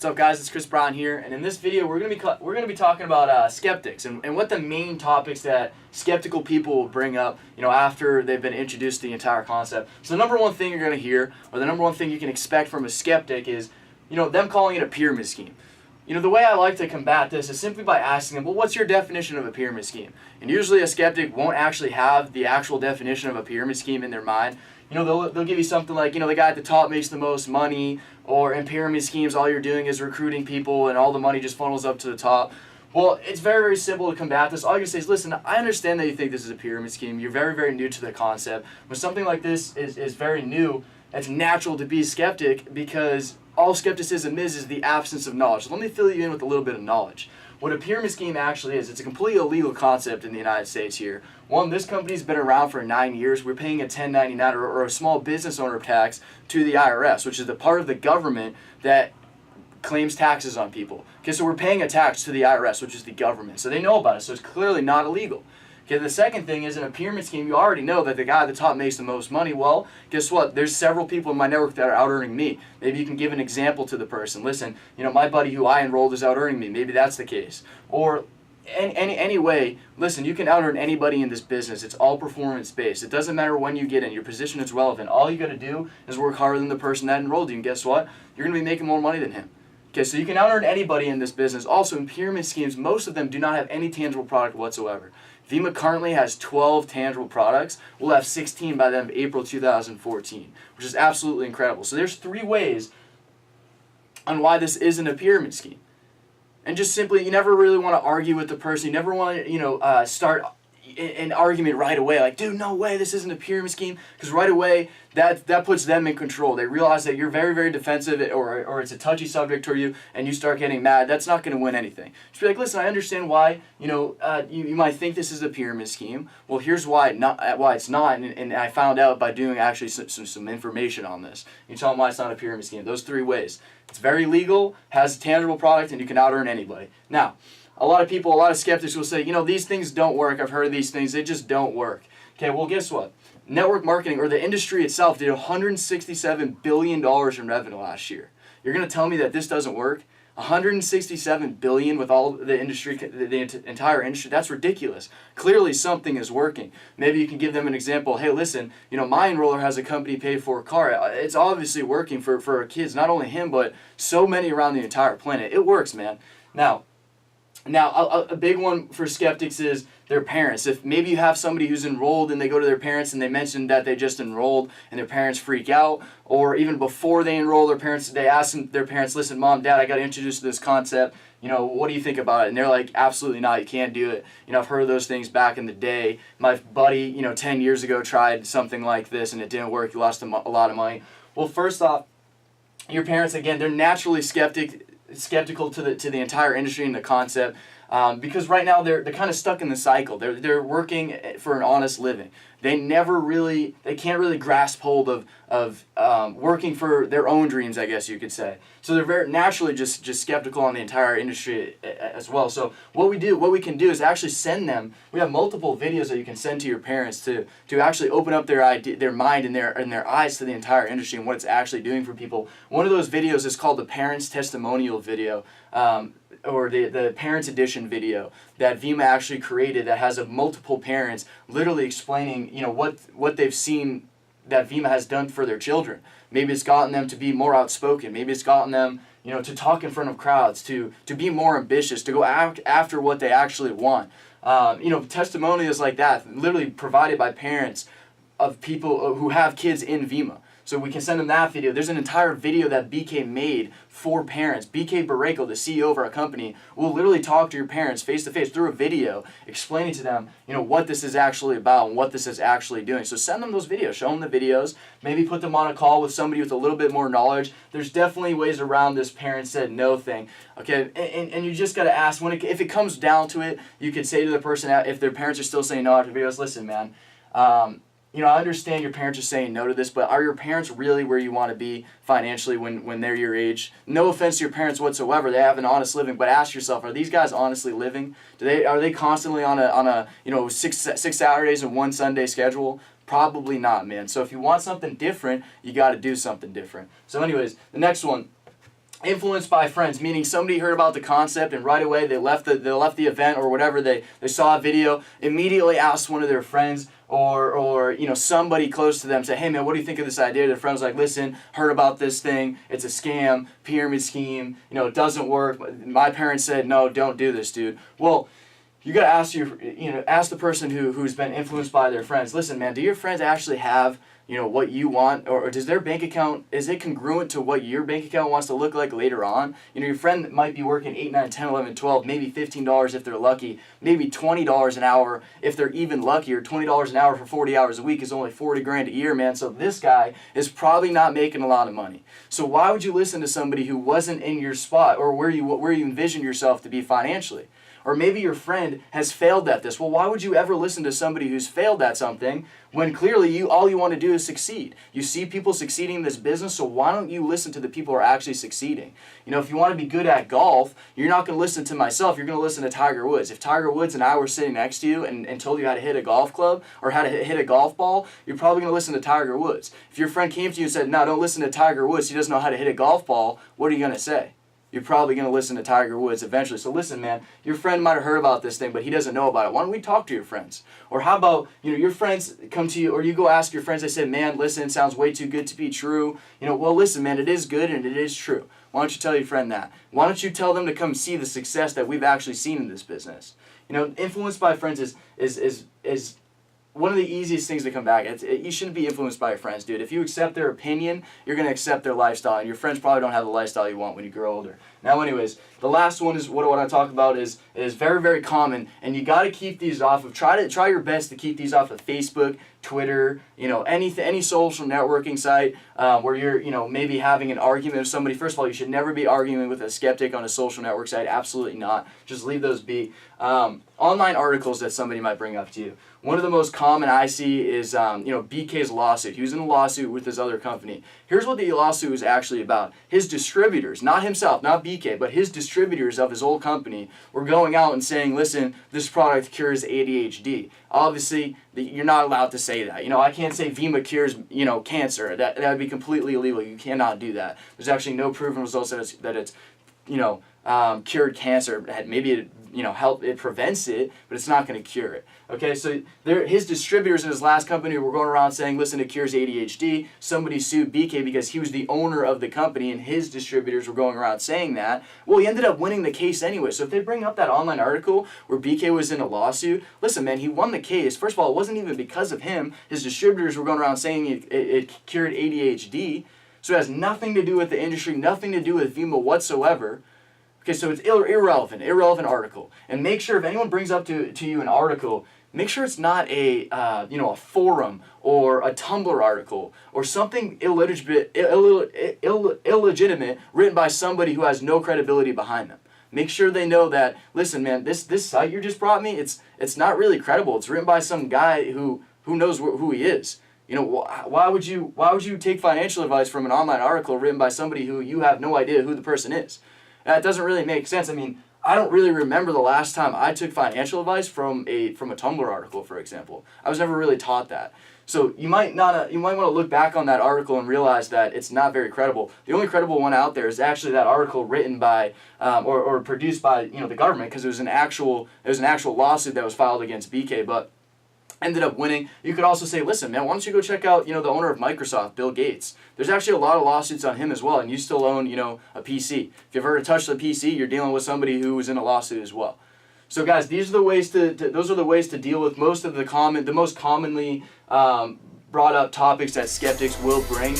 up, guys? It's Chris Brown here, and in this video we're gonna be talking about skeptics and what the main topics that skeptical people will bring up, after they've been introduced to the entire concept. So the number one thing you're gonna hear, or the number one thing you can expect from a skeptic is, them calling it a pyramid scheme. The way I like to combat this is simply by asking them, well, what's your definition of a pyramid scheme? And usually a skeptic won't actually have the actual definition of a pyramid scheme in their mind. They'll give you something like, the guy at the top makes the most money, or in pyramid schemes, all you're doing is recruiting people and all the money just funnels up to the top. Well, it's very, very simple to combat this. All you can say is, listen, I understand that you think this is a pyramid scheme. You're very, very new to the concept. When something like this is very new, it's natural to be skeptic because all skepticism is the absence of knowledge. So let me fill you in with a little bit of knowledge. What a pyramid scheme actually is, it's a completely illegal concept in the United States here. One, this company's been around for 9 years. We're paying a 1099 or a small business owner tax to the IRS, which is the part of the government that claims taxes on people. Okay, so we're paying a tax to the IRS, which is the government. So they know about it, so it's clearly not illegal. Okay, the second thing is, in a pyramid scheme, you already know that the guy at the top makes the most money. Well, guess what? There's several people in my network that are out earning me. Maybe you can give an example to the person. Listen, my buddy who I enrolled is out earning me. Maybe that's the case. Or anyway, listen, you can out earn anybody in this business. It's all performance based. It doesn't matter when you get in. Your position is relevant. All you got to do is work harder than the person that enrolled you. And guess what? You're going to be making more money than him. Okay, so you can out earn anybody in this business. Also, in pyramid schemes, most of them do not have any tangible product whatsoever. Vima currently has 12 tangible products. We'll have 16 by the end of April 2014, which is absolutely incredible. So there's 3 ways on why this isn't a pyramid scheme. And just simply, you never really want to argue with the person. You never want to, start an argument right away. Like, dude, no way, this isn't a pyramid scheme. Because right away, that puts them in control. They realize that you're very, very defensive, or it's a touchy subject to you, and you start getting mad. That's not going to win anything. Just be like, listen, I understand why, you might think this is a pyramid scheme. Well, here's why it's not, and I found out by doing actually some information on this. You tell them why it's not a pyramid scheme. Those 3 ways. It's very legal, has a tangible product, and you can out-earn anybody. Now, a lot of skeptics will say, these things don't work. I've heard of these things. They just don't work. Okay, well, guess what? Network marketing, or the industry itself, did $167 billion in revenue last year. You're going to tell me that this doesn't work? $167 billion with all the industry, the entire industry, that's ridiculous. Clearly something is working. Maybe you can give them an example. Hey, listen, my enroller has a company paid for a car. It's obviously working for our kids, not only him, but so many around the entire planet. It works, man. Now, a big one for skeptics is their parents. If maybe you have somebody who's enrolled and they go to their parents and they mention that they just enrolled and their parents freak out, or even before they enroll, they ask their parents, listen, Mom, Dad, I got introduced to this concept. What do you think about it? And they're like, absolutely not. You can't do it. I've heard of those things back in the day. My buddy, 10 years ago tried something like this and it didn't work. He lost a lot of money. Well, first off, your parents, again, they're naturally skeptical to the entire industry and the concept, because right now they're kind of stuck in the cycle. They're working for an honest living. They can't really grasp hold of working for their own dreams, I guess you could say. So they're very naturally just skeptical on the entire industry as well. So what we can do is actually send them. We have multiple videos that you can send to your parents to actually open up their mind and their eyes to the entire industry and what it's actually doing for people. One of those videos is called the Parents Testimonial video. Or the Parents Edition video that Vima actually created, that has multiple parents literally explaining, what they've seen that Vima has done for their children. Maybe it's gotten them to be more outspoken. Maybe it's gotten them, to talk in front of crowds, to be more ambitious, to go after what they actually want. Testimonials like that, literally provided by parents of people who have kids in Vima. So we can send them that video. There's an entire video that BK made for parents. BK Barreco, the CEO of our company, will literally talk to your parents face to face through a video, explaining to them, what this is actually about and what this is actually doing. So send them those videos, show them the videos, maybe put them on a call with somebody with a little bit more knowledge. There's definitely ways around this parent said no thing. Okay, and you just got to ask, if it comes down to it, you could say to the person, if their parents are still saying no after videos, listen, man, I understand your parents are saying no to this, but are your parents really where you want to be financially when they're your age? No offense to your parents whatsoever. They have an honest living, but ask yourself, are these guys honestly living? Are they constantly on a six Saturdays and 1 Sunday schedule? Probably not, man. So if you want something different, you got to do something different. So anyways, the next one Influenced by friends, meaning somebody heard about the concept and right away they left the event or whatever, they saw a video, immediately asked one of their friends or you know, somebody close to them, say, hey man, what do you think of this idea? Their friend's like, listen, heard about this thing, it's a scam, pyramid scheme, you know, it doesn't work. My parents said, no, don't do this, dude. Well, you gotta ask ask the person who's been influenced by their friends, listen man, do your friends actually have, you know, what you want, or does their bank account, is it congruent to what your bank account wants to look like later on? You know, your friend might be working 8, 9, 10, 11, 12, maybe $15 if they're lucky, maybe $20 an hour if they're even lucky, or $20 an hour for 40 hours a week is only 40 grand a year, man. So this guy is probably not making a lot of money. So why would you listen to somebody who wasn't in your spot or where you envisioned yourself to be financially? Or maybe your friend has failed at this. Well, why would you ever listen to somebody who's failed at something when clearly all you want to do is succeed? You see people succeeding in this business, so why don't you listen to the people who are actually succeeding? You know, if you want to be good at golf, you're not going to listen to myself, you're going to listen to Tiger Woods. If Tiger Woods and I were sitting next to you and told you how to hit a golf club or how to hit a golf ball, you're probably going to listen to Tiger Woods. If your friend came to you and said, no, don't listen to Tiger Woods, he doesn't know how to hit a golf ball, what are you going to say? You're probably going to listen to Tiger Woods eventually. So listen, man, your friend might have heard about this thing, but he doesn't know about it. Why don't we talk to your friends? Or how about, you know, your friends come to you, or you go ask your friends, they say, man, listen, it sounds way too good to be true. You know, well, listen, man, it is good and it is true. Why don't you tell your friend that? Why don't you tell them to come see the success that we've actually seen in this business? You know, influenced by friends is one of the easiest things to come back. You shouldn't be influenced by your friends, dude. If you accept their opinion, you're going to accept their lifestyle, and your friends probably don't have the lifestyle you want when you grow older. Now, anyways, the last one is what I want to talk about is very, very common, and you got to keep these off of. Try your best to keep these off of Facebook, Twitter, you know, any social networking site where you're, you know, maybe having an argument with somebody. First of all, you should never be arguing with a skeptic on a social network site. Absolutely not. Just leave those be. Online articles that somebody might bring up to you. One of the most common I see is, you know, BK's lawsuit. He was in a lawsuit with his other company. Here's what the lawsuit was actually about. His distributors, not himself, not BK, but his distributors of his old company were going out and saying, listen, this product cures ADHD. Obviously, you're not allowed to say that. You know, I can't say Vima cures, you know, cancer. That would be completely illegal. You cannot do that. There's actually no proven results that it's you know, cured cancer. Maybe it, you know, it prevents it, but it's not going to cure it. Okay, so his distributors in his last company were going around saying, listen, it cures ADHD. Somebody sued BK because he was the owner of the company, and his distributors were going around saying that. Well, he ended up winning the case anyway. So if they bring up that online article where BK was in a lawsuit, listen, man, he won the case. First of all, it wasn't even because of him. His distributors were going around saying it cured ADHD. So it has nothing to do with the industry, nothing to do with Vima whatsoever. Okay, so it's irrelevant article. And make sure if anyone brings up to you an article, make sure it's not a you know, a forum or a Tumblr article or something illegitimate written by somebody who has no credibility behind them. Make sure they know that, listen, man, this site you just brought me, it's not really credible. It's written by some guy who knows who he is. You know, why would you take financial advice from an online article written by somebody who you have no idea who the person is? That doesn't really make sense. I mean, I don't really remember the last time I took financial advice from a Tumblr article, for example. I was never really taught that. So you might want to look back on that article and realize that it's not very credible. The only credible one out there is actually that article written by or produced by, you know, the government, because it was an actual lawsuit that was filed against BK, but ended up winning. You could also say, listen, man, why don't you go check out, you know, the owner of Microsoft, Bill Gates. There's actually a lot of lawsuits on him as well, and you still own, you know, a PC. If you've ever touched a PC, you're dealing with somebody who was in a lawsuit as well. So guys, these are the ways those are the ways to deal with most of the most commonly brought up topics that skeptics will bring.